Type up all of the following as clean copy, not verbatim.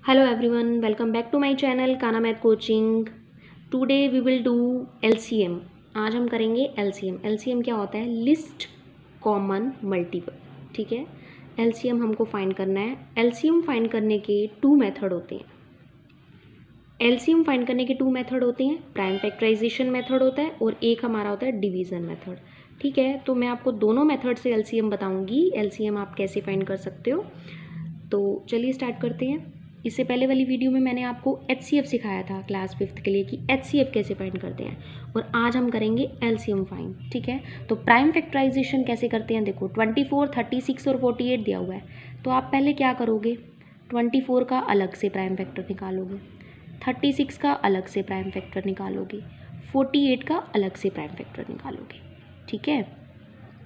Hello everyone, welcome back to my channel Kana math coaching. Today we will do LCM। आज हम करेंगे LCM। LCM क्या होता है? Least common multiple. ठीक है, LCM हमको फाइंड करना है। LCM फाइंड करने के टू मेथड होते हैं। LCM फाइंड करने के टू मेथड होते हैं, प्राइम फैक्टराइजेशन मेथड होता है और एक हमारा होता है डिवीज़न मेथड। ठीक है, तो मैं आपको दोनों मेथड से LCM बताऊंगी। LCM आप कैसे फाइंड कर सकते हो। तो चलिए स्टार्ट करते हैं। इससे पहले वाली वीडियो में मैंने आपको HCF सिखाया था क्लास 5th के लिए कि HCF कैसे फाइंड करते हैं, और आज हम करेंगे LCM फाइंड। ठीक है, तो प्राइम फैक्टराइजेशन कैसे करते हैं। देखो 24, 36 और 48 दिया हुआ है, तो आप पहले क्या करोगे, 24 का अलग से प्राइम फैक्टर निकालोगे, 36 का अलग से प्राइम फैक्टर निकालोगे, 48 का अलग से प्राइम फैक्टर निकालोगे। ठीक है,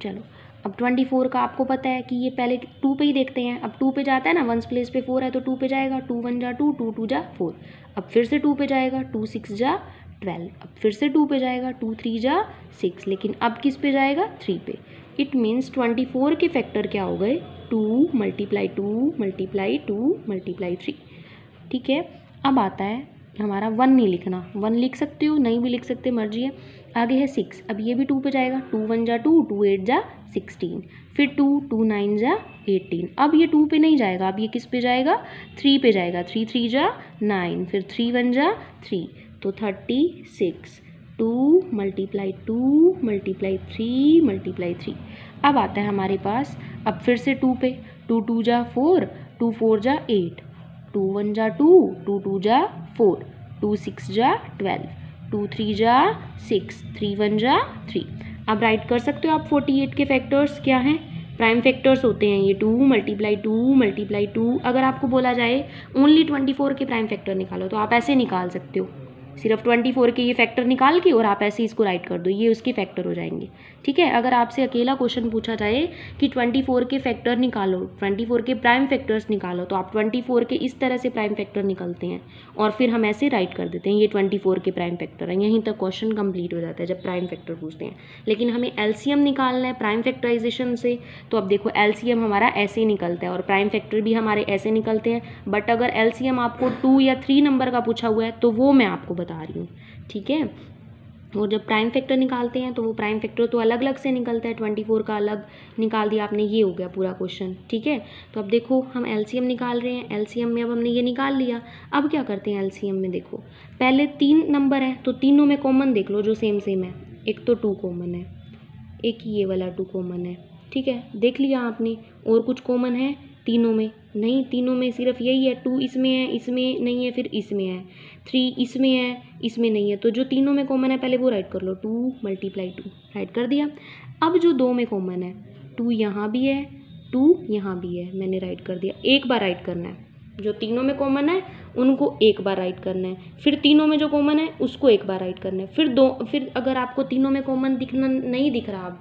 चलो अब 24 का आपको पता है कि ये पहले 2 पे ही देखते हैं। अब 2 पे जाता है ना, वंस प्लेस पे 4 है तो 2 पे जाएगा, 2 1 जा 2, 2 2 जा 4। अब फिर से 2 पे जाएगा, 2 6 जा 12। अब फिर से 2 पे जाएगा, 2 3 जा 6। लेकिन अब किस पे जाएगा, 3 पे। इट मीन्स 24 के फैक्टर क्या हो गए, 2 × 2 × 2 × 3। ठीक है, अब आता है हमारा 1 नहीं लिखना, 1 लिख सकते हो, नहीं भी लिख सकते, मर्जी है। आगे है 6। अब ये भी 2 पे जाएगा, 2 1 जा 2, 2 8 जा 16। फिर 2 2 9 जा 18। अब ये 2 पे नहीं जाएगा, अब ये किस पे जाएगा, 3 पे जाएगा, 3 3 जा 9। फिर 3 1 जा 3, तो 36। 2 × 2 × 3 × 3। अब आता है हमारे पास, अब फिर से 2 पे, 2 2 जा 4, 2 4 जा 8, 2 1 जा 2, 2 2 जा 4, 2 6 जा 12, 2 3 जा 6, 3 1 जा 3। अब राइट कर सकते हो आप 48 के फैक्टर्स क्या हैं, प्राइम फैक्टर्स होते हैं ये 2 × 2 × 2। अगर आपको बोला जाए ओनली 24 के प्राइम फैक्टर निकालो, तो आप ऐसे निकाल सकते हो, सिर्फ 24 के ये फैक्टर निकाल के और आप ऐसे इसको राइट कर दो, ये उसके फैक्टर हो जाएंगे। ठीक है, अगर आपसे अकेला क्वेश्चन पूछा जाए कि 24 के फैक्टर निकालो, 24 के प्राइम फैक्टर्स निकालो, तो आप 24 के इस तरह से प्राइम फैक्टर निकलते हैं और फिर हम ऐसे राइट कर देते हैं ये 24 के प्राइम फैक्टर हैं। यहीं तक क्वेश्चन कंप्लीट हो जाता है जब प्राइम फैक्टर पूछते हैं। लेकिन हमें LCM निकालना है प्राइम फैक्टराइजेशन से, तो अब देखो LCM हमारा ऐसे ही निकलता है और प्राइम फैक्टर भी हमारे ऐसे निकलते हैं। बट अगर LCM आपको 2 या 3 नंबर का पूछा हुआ है तो वो मैं आपको बता रही हूँ। ठीक है, और जब प्राइम फैक्टर निकालते हैं तो वो प्राइम फैक्टर तो अलग अलग से निकलता है, 24 का अलग निकाल दिया आपने, ये हो गया पूरा क्वेश्चन। ठीक है, तो अब देखो हम LCM निकाल रहे हैं। LCM में अब हमने ये निकाल लिया। अब क्या करते हैं LCM में, देखो पहले 3 नंबर है तो तीनों में कॉमन देख लो जो सेम सेम है। एक तो 2 कॉमन है, एक ये वाला 2 कॉमन है। ठीक है, देख लिया आपने। और कुछ कॉमन है तीनों में? नहीं, तीनों में सिर्फ यही है, 2 इसमें है, इसमें नहीं है, फिर इसमें है, 3 इसमें है, इसमें नहीं है। तो जो तीनों में कॉमन है पहले वो राइट कर लो, 2 × 2 राइट कर दिया। अब जो 2 में कॉमन है, 2 यहाँ भी है, 2 यहाँ भी है, मैंने राइट कर दिया। एक बार राइट करना है, जो तीनों में कॉमन है उनको एक बार राइट करना है, फिर तीनों में जो कॉमन है उसको एक बार राइट करना है। फिर अगर आपको तीनों में कॉमन दिखना नहीं दिख रहा,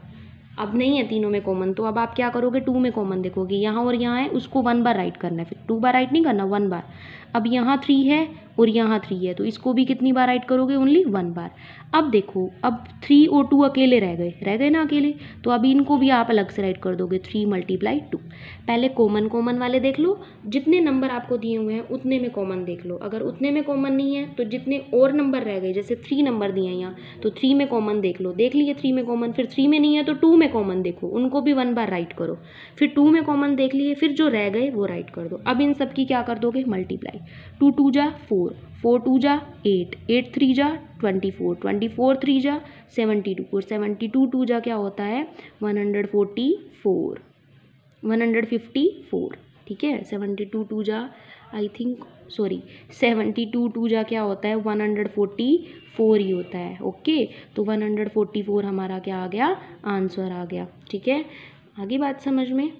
अब नहीं है तीनों में कॉमन, तो अब आप क्या करोगे, 2 में कॉमन देखोगे, यहाँ और यहाँ है, उसको 1 बार राइट करना है, फिर 2 बार राइट नहीं करना, 1 बार। अब यहाँ 3 है और यहाँ 3 है, तो इसको भी कितनी बार राइट करोगे, ओनली 1 बार। अब देखो, अब 3 और 2 अकेले रह गए ना अकेले, तो अभी इनको भी आप अलग से राइट कर दोगे, 3 × 2। पहले कॉमन वाले देख लो, जितने नंबर आपको दिए हुए हैं उतने में कॉमन देख लो। अगर उतने में कॉमन नहीं है तो जितने और नंबर रह गए, जैसे 3 नंबर दिए हैं यहाँ, तो 3 में कॉमन देख लो, देख लिए 3 में कॉमन। फिर 3 में नहीं है तो 2 में कॉमन देखो, उनको भी 1 बार राइट करो। फिर 2 में कॉमन देख लिए, फिर जो रह गए वो राइट कर दो। अब इन सब की क्या कर दोगे, मल्टीप्लाई। 2 2 जा 4, 4 2 जा 8, 8 3 जा 24, 24 3 जा 72, और 72 2 जा क्या होता है, 144, 154। ठीक है, 72 2 जा आई थिंक, सॉरी 72 2 जा क्या होता है, 144 ही होता है। ओके, तो 144 हमारा क्या आ गया, आंसर आ गया। ठीक है, आगे बात समझ में।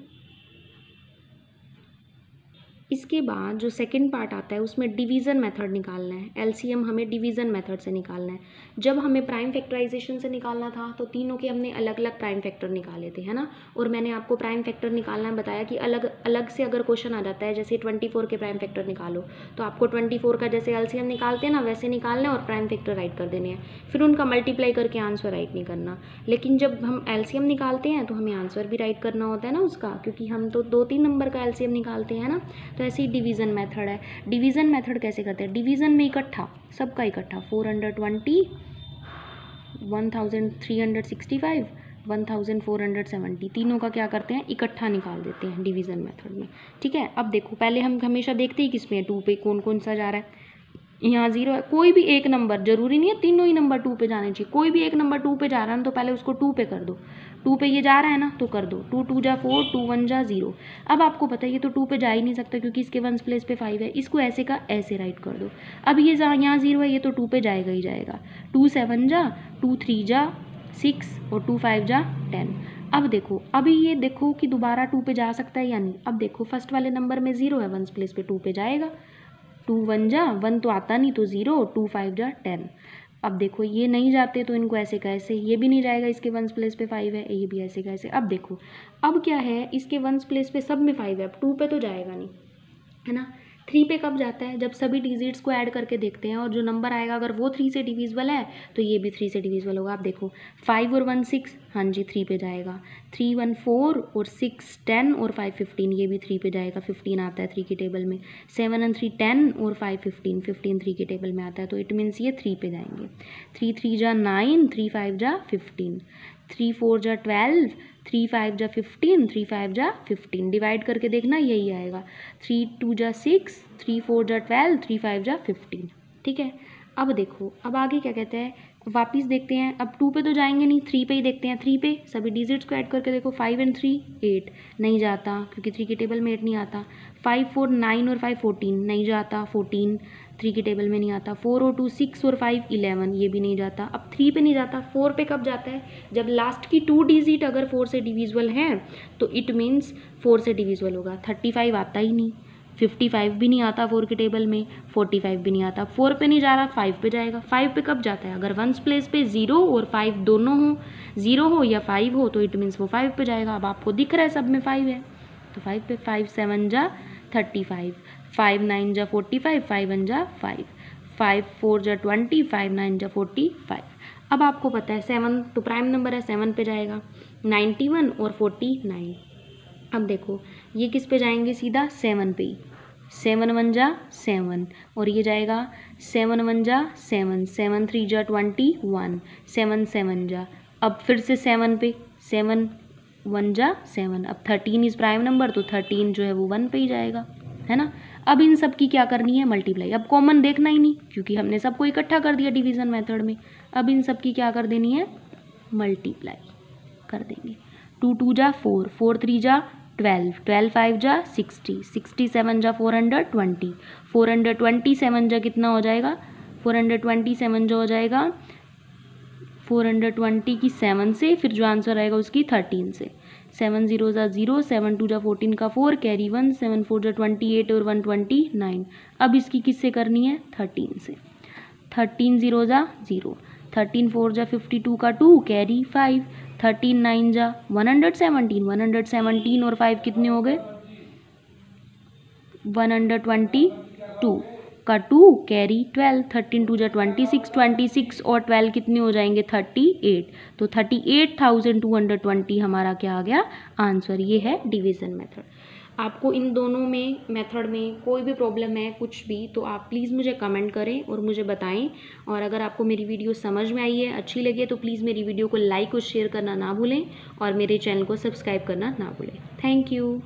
इसके बाद जो सेकंड पार्ट आता है उसमें डिवीज़न मेथड निकालना है। LCM हमें डिवीज़न मेथड से निकालना है। जब हमें प्राइम फैक्टराइजेशन से निकालना था तो तीनों के हमने अलग अलग प्राइम फैक्टर निकाले थे, है ना। और मैंने आपको प्राइम फैक्टर निकालना बताया कि अलग अलग से अगर क्वेश्चन आ जाता है, जैसे 24 के प्राइम फैक्टर निकालो, तो आपको 24 का जैसे LCM निकालते हैं ना वैसे निकालना है और प्राइम फैक्टर राइट कर देने हैं, फिर उनका मल्टीप्लाई करके आंसर राइट नहीं करना। लेकिन जब हम LCM निकालते हैं तो हमें आंसर भी राइट करना होता है ना उसका, क्योंकि हम तो 2-3 नंबर का LCM निकालते हैं ना। तो ऐसे ही डिवीज़न मेथड है। डिवीज़न मेथड कैसे करते हैं, डिवीज़न में इकट्ठा, सबका इकट्ठा 420, 1365, 1470, तीनों का क्या करते हैं, इकट्ठा निकाल देते हैं डिवीज़न मेथड में। ठीक है, अब देखो पहले हम हमेशा देखते ही किस में, 2 पे कौन कौन सा जा रहा है। यहाँ 0 है, कोई भी एक नंबर, जरूरी नहीं है तीनों ही नंबर 2 पे जाने चाहिए, कोई भी एक नंबर 2 पे जा रहा है ना तो पहले उसको 2 पे कर दो। 2 पे ये जा रहा है ना तो कर दो, 2 2 जा 4, 2 1 जा 0। अब आपको पता है ये तो 2 पे जा ही नहीं सकता क्योंकि इसके वंस प्लेस पे 5 है, इसको ऐसे का ऐसे राइट कर दो। अब ये यहाँ 0 है, ये तो 2 पे जाएगा ही जाएगा। 2 7 जा, 2 3 जा 6 और 2 5 जा 10। अब देखो, अभी ये देखो कि दोबारा 2 पे जा सकता है या नहीं। अब देखो फर्स्ट वाले नंबर में 0 है, वंस प्लेस पे 2 पे जाएगा। 2 1 जा, 1 तो आता नहीं तो 0, 2 5 जा 10। अब देखो ये नहीं जाते तो इनको ऐसे का ऐसे, ये भी नहीं जाएगा, इसके वंस प्लेस पे 5 है, ये भी ऐसे का ऐसे। अब देखो अब क्या है, इसके वंस प्लेस पे सब में 5 है, अब 2 पे तो जाएगा नहीं, है ना। 3 पे कब जाता है, जब सभी डिजिट्स को ऐड करके देखते हैं और जो नंबर आएगा अगर वो 3 से डिविजिबल है तो ये भी 3 से डिविजिबल होगा। आप देखो 5 और 1 6, हाँ जी 3 पे जाएगा। 3 1 4 और 6 10 और 5 15, ये भी 3 पे जाएगा, 15 आता है 3 की टेबल में। 7 और 3 10 और 5 15, 15 3 की टेबल में आता है, तो इट मीन्स ये 3 पे जाएंगे। 3 3 जा 9, 3 5 जा 15, 3 4 जा 12, 3 5 जा 15, 3 5 जा 15, डिवाइड करके देखना यही आएगा। 3 2 जा 6, 3 4 जा 12, 3 5 जा 15। ठीक है, अब देखो अब आगे क्या कहते हैं, वापिस देखते हैं। अब 2 पे तो जाएंगे नहीं, 3 पे ही देखते हैं। 3 पे सभी डिजिट्स को ऐड करके देखो, 5 और 3 8, नहीं जाता क्योंकि 3 की टेबल में 8 नहीं आता। 5 4 9 और 5 14, नहीं जाता, 14 3 की टेबल में नहीं आता। 4 और 2 6 और 5 11, ये भी नहीं जाता। अब 3 पे नहीं जाता, 4 पे कब जाता है, जब लास्ट की 2 डिजिट अगर 4 से डिविजिबल हैं तो इट मीन्स 4 से डिविजिबल होगा। 35 आता ही नहीं, 55 भी नहीं आता 4 की टेबल में, 45 भी नहीं आता। 4 पे नहीं जा रहा, 5 पे जाएगा। 5 पे कब जाता है, अगर वंस प्लेस पे 0 और 5 दोनों हो, 0 हो या 5 हो तो इट मीन्स वो 5 पे जाएगा। अब आपको दिख रहा है सब में 5 है तो 5 पे। 5 7 जा 35, 5 9 जा 45, 5 1 जा 5, 5 4 जा 20, 5 9 जा 45। अब आपको पता है 7 तो प्राइम नंबर है, 7 पे जाएगा। 91 और 49, अब देखो ये किस पे जाएंगे, सीधा 7 पे ही। 7 1 जा 7 और ये जाएगा 7 1 जा 7, 7 3 जा 21, 7 7 जा। अब फिर से 7 पे, 7 1 जा 7। अब 13 इज प्राइम नंबर तो 13 जो है वो 1 पे ही जाएगा, है ना। अब इन सब की क्या करनी है, मल्टीप्लाई। अब कॉमन देखना ही नहीं क्योंकि हमने सबको इकट्ठा कर दिया डिवीज़न मेथड में। अब इन सब की क्या कर देनी है, मल्टीप्लाई कर देंगे। 2 2 जा 4, 4 3 जा 12, 12 5 जा 60, 67 जा 420, 427 जा कितना हो जाएगा, 427 जो हो जाएगा 420 की 7 से, फिर जो आंसर आएगा उसकी 13 से। 7 0 जा 0, 7 2 जा 14 का 4, कैरी 1, 7 4 जा 28 और 129। अब इसकी किससे करनी है, 13 से। 13 0 जा 0, 13 4 जा 52 का 2, कैरी 5, 13 9 जा 117, 117 और 5 कितने हो गए, 122 का 2, कैरी 12, 13 2 जा 26, 26 और 12 कितने हो जाएंगे, 38। तो 38,220 हमारा क्या आ गया आंसर। ये है डिवीज़न मेथड। आपको इन दोनों में मेथड में कोई भी प्रॉब्लम है कुछ भी तो आप प्लीज़ मुझे कमेंट करें और मुझे बताएं। और अगर आपको मेरी वीडियो समझ में आई है, अच्छी लगी है तो प्लीज़ मेरी वीडियो को लाइक और शेयर करना ना भूलें और मेरे चैनल को सब्सक्राइब करना ना भूलें। Thank you.